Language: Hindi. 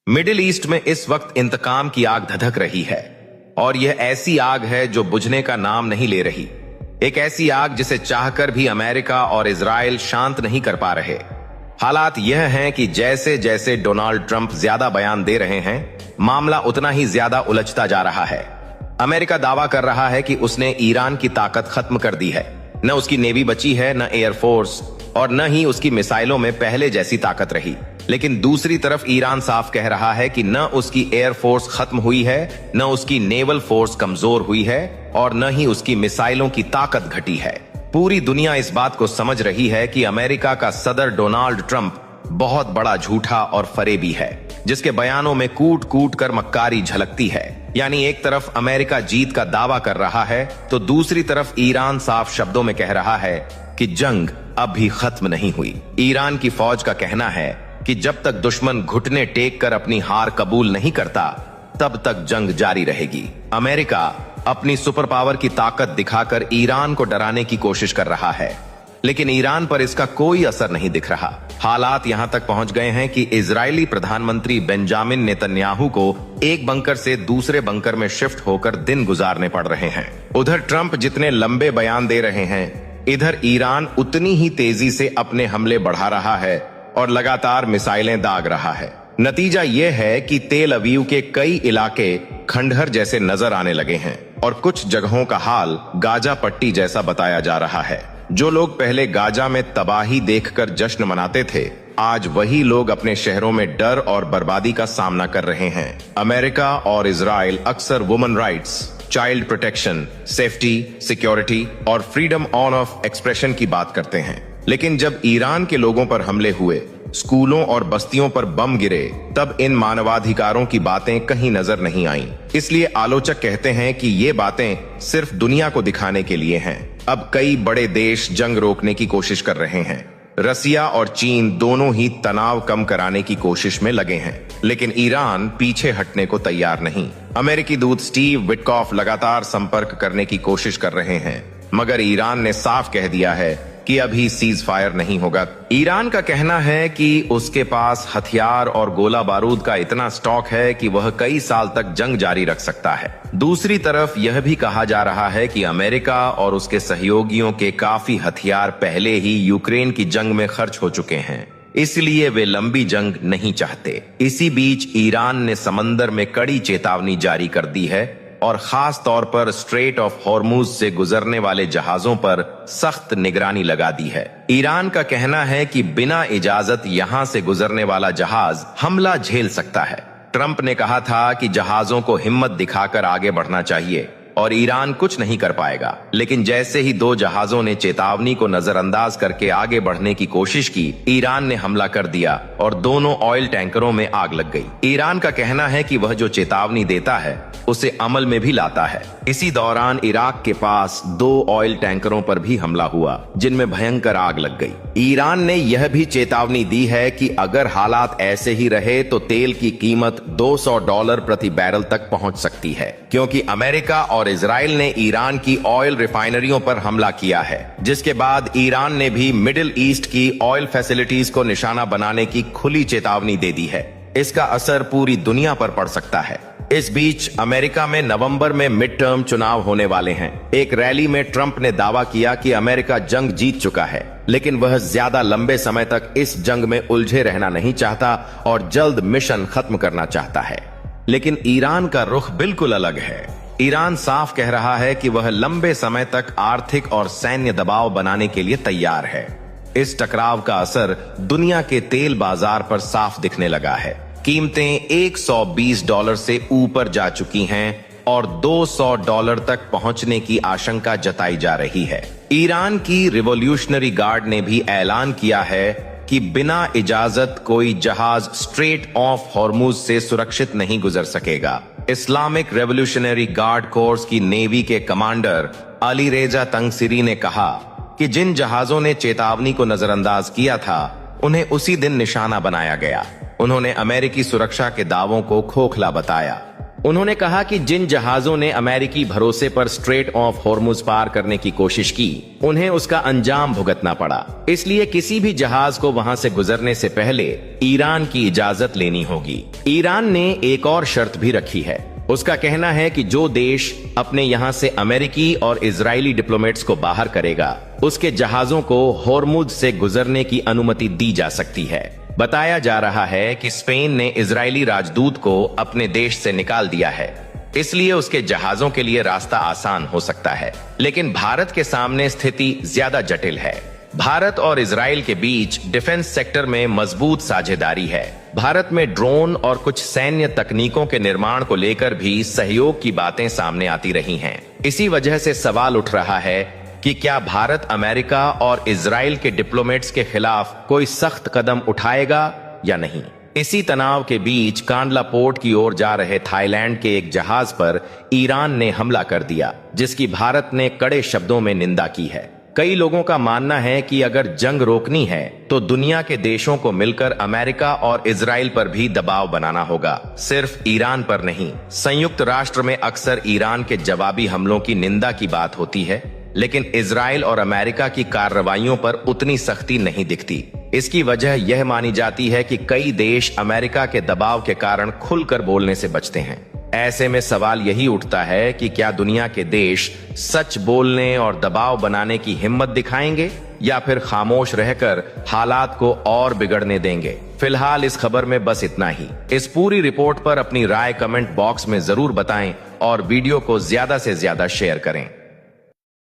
मिडिल ईस्ट में इस वक्त इंतकाम की आग धधक रही है और यह ऐसी आग है जो बुझने का नाम नहीं ले रही। एक ऐसी आग जिसे चाहकर भी अमेरिका और इजराइल शांत नहीं कर पा रहे। हालात यह हैं कि जैसे जैसे डोनाल्ड ट्रंप ज्यादा बयान दे रहे हैं, मामला उतना ही ज्यादा उलझता जा रहा है। अमेरिका दावा कर रहा है कि उसने ईरान की ताकत खत्म कर दी है। न उसकी नेवी बची है, न एयरफोर्स, और न ही उसकी मिसाइलों में पहले जैसी ताकत रही। लेकिन दूसरी तरफ ईरान साफ कह रहा है कि न उसकी एयरफोर्स खत्म हुई है, न उसकी नेवल फोर्स कमजोर हुई है, और न ही उसकी मिसाइलों की ताकत घटी है। पूरी दुनिया इस बात को समझ रही है कि अमेरिका का सदर डोनाल्ड ट्रंप बहुत बड़ा झूठा और फरेबी है, जिसके बयानों में कूट कूट कर मक्कारी झलकती है। यानी एक तरफ अमेरिका जीत का दावा कर रहा है तो दूसरी तरफ ईरान साफ शब्दों में कह रहा है कि जंग अब भी खत्म नहीं हुई। ईरान की फौज का कहना है कि जब तक दुश्मन घुटने टेक कर अपनी हार कबूल नहीं करता, तब तक जंग जारी रहेगी। अमेरिका अपनी सुपर पावर की ताकत दिखाकर ईरान को डराने की कोशिश कर रहा है, लेकिन ईरान पर इसका कोई असर नहीं दिख रहा। हालात यहां तक पहुंच गए हैं कि इजरायली प्रधानमंत्री बेंजामिन नेतन्याहू को एक बंकर से दूसरे बंकर में शिफ्ट होकर दिन गुजारने पड़ रहे हैं। उधर ट्रंप जितने लंबे बयान दे रहे हैं, इधर ईरान उतनी ही तेजी से अपने हमले बढ़ा रहा है और लगातार मिसाइलें दाग रहा है। नतीजा यह है कि तेल अवीव के कई इलाके खंडहर जैसे नजर आने लगे हैं और कुछ जगहों का हाल गाजा पट्टी जैसा बताया जा रहा है। जो लोग पहले गाजा में तबाही देखकर जश्न मनाते थे, आज वही लोग अपने शहरों में डर और बर्बादी का सामना कर रहे हैं। अमेरिका और इजराइल अक्सर women rights, child protection, safety, security और फ्रीडम ऑफ एक्सप्रेशन की बात करते हैं, लेकिन जब ईरान के लोगों पर हमले हुए, स्कूलों और बस्तियों पर बम गिरे, तब इन मानवाधिकारों की बातें कहीं नजर नहीं आईं। इसलिए आलोचक कहते हैं कि ये बातें सिर्फ दुनिया को दिखाने के लिए हैं। अब कई बड़े देश जंग रोकने की कोशिश कर रहे हैं। रसिया और चीन दोनों ही तनाव कम कराने की कोशिश में लगे हैं, लेकिन ईरान पीछे हटने को तैयार नहीं। अमेरिकी दूत स्टीव विटकॉफ लगातार संपर्क करने की कोशिश कर रहे हैं, मगर ईरान ने साफ कह दिया है कि अभी सीज फायर नहीं होगा। ईरान का कहना है कि उसके पास हथियार और गोला बारूद का इतना स्टॉक है कि वह कई साल तक जंग जारी रख सकता है। दूसरी तरफ यह भी कहा जा रहा है कि अमेरिका और उसके सहयोगियों के काफी हथियार पहले ही यूक्रेन की जंग में खर्च हो चुके हैं, इसलिए वे लंबी जंग नहीं चाहते। इसी बीच ईरान ने समंदर में कड़ी चेतावनी जारी कर दी है और खास तौर पर स्ट्रेट ऑफ हॉर्मुज से गुजरने वाले जहाजों पर सख्त निगरानी लगा दी है। ईरान का कहना है कि बिना इजाजत यहां से गुजरने वाला जहाज हमला झेल सकता है। ट्रंप ने कहा था कि जहाजों को हिम्मत दिखाकर आगे बढ़ना चाहिए और ईरान कुछ नहीं कर पाएगा, लेकिन जैसे ही दो जहाजों ने चेतावनी को नजरअंदाज करके आगे बढ़ने की कोशिश की, ईरान ने हमला कर दिया और दोनों ऑयल टैंकरों में आग लग गई। ईरान का कहना है कि वह जो चेतावनी देता है उसे अमल में भी लाता है। इसी दौरान इराक के पास 2 ऑयल टैंकरों पर भी हमला हुआ, जिनमें भयंकर आग लग गई। ईरान ने यह भी चेतावनी दी है कि अगर हालात ऐसे ही रहे तो तेल की कीमत $200 प्रति बैरल तक पहुंच सकती है, क्योंकि अमेरिका और इजराइल ने ईरान की ऑयल रिफाइनरियों पर हमला किया है, जिसके बाद ईरान ने भी मिडिल ईस्ट की ऑयल फैसिलिटीज को निशाना बनाने की खुली चेतावनी दे दी है। इसका असर पूरी दुनिया पर पड़ सकता है। इस बीच अमेरिका में नवंबर में मिड टर्म चुनाव होने वाले हैं। एक रैली में ट्रंप ने दावा किया कि अमेरिका जंग जीत चुका है, लेकिन वह ज्यादा लंबे समय तक इस जंग में उलझे रहना नहीं चाहता और जल्द मिशन खत्म करना चाहता है। लेकिन ईरान का रुख बिल्कुल अलग है। ईरान साफ कह रहा है कि वह लंबे समय तक आर्थिक और सैन्य दबाव बनाने के लिए तैयार है। इस टकराव का असर दुनिया के तेल बाजार पर साफ दिखने लगा है। कीमतें $120 से ऊपर जा चुकी हैं और $200 तक पहुंचने की आशंका जताई जा रही है। ईरान की रिवॉल्यूशनरी गार्ड ने भी ऐलान किया है कि बिना इजाजत कोई जहाज स्ट्रेट ऑफ हॉर्मुज से सुरक्षित नहीं गुजर सकेगा। इस्लामिक रेवोल्यूशनरी गार्ड कोर्स की नेवी के कमांडर अली रेजा तंगसिरी ने कहा कि जिन जहाजों ने चेतावनी को नजरअंदाज किया था, उन्हें उसी दिन निशाना बनाया गया। उन्होंने अमेरिकी सुरक्षा के दावों को खोखला बताया। उन्होंने कहा कि जिन जहाजों ने अमेरिकी भरोसे पर स्ट्रेट ऑफ होर्मुज पार करने की कोशिश की, उन्हें उसका अंजाम भुगतना पड़ा। इसलिए किसी भी जहाज को वहां से गुजरने से पहले ईरान की इजाजत लेनी होगी। ईरान ने एक और शर्त भी रखी है। उसका कहना है कि जो देश अपने यहां से अमेरिकी और इजरायली डिप्लोमेट्स को बाहर करेगा, उसके जहाजों को होर्मुज से गुजरने की अनुमति दी जा सकती है। बताया जा रहा है कि स्पेन ने इजरायली राजदूत को अपने देश से निकाल दिया है, इसलिए उसके जहाजों के लिए रास्ता आसान हो सकता है। लेकिन भारत के सामने स्थिति ज्यादा जटिल है। भारत और इजराइल के बीच डिफेंस सेक्टर में मजबूत साझेदारी है। भारत में ड्रोन और कुछ सैन्य तकनीकों के निर्माण को लेकर भी सहयोग की बातें सामने आती रही हैं। इसी वजह से सवाल उठ रहा है कि क्या भारत अमेरिका और इजराइल के डिप्लोमेट्स के खिलाफ कोई सख्त कदम उठाएगा या नहीं। इसी तनाव के बीच कांडला पोर्ट की ओर जा रहे थाईलैंड के एक जहाज पर ईरान ने हमला कर दिया, जिसकी भारत ने कड़े शब्दों में निंदा की है। कई लोगों का मानना है कि अगर जंग रोकनी है तो दुनिया के देशों को मिलकर अमेरिका और इजराइल पर भी दबाव बनाना होगा, सिर्फ ईरान पर नहीं। संयुक्त राष्ट्र में अक्सर ईरान के जवाबी हमलों की निंदा की बात होती है, लेकिन इजराइल और अमेरिका की कार्रवाइयों पर उतनी सख्ती नहीं दिखती। इसकी वजह यह मानी जाती है कि कई देश अमेरिका के दबाव के कारण खुलकर बोलने से बचते हैं। ऐसे में सवाल यही उठता है कि क्या दुनिया के देश सच बोलने और दबाव बनाने की हिम्मत दिखाएंगे या फिर खामोश रहकर हालात को और बिगड़ने देंगे। फिलहाल इस खबर में बस इतना ही। इस पूरी रिपोर्ट पर अपनी राय कमेंट बॉक्स में जरूर बताएं और वीडियो को ज्यादा से ज्यादा शेयर करें।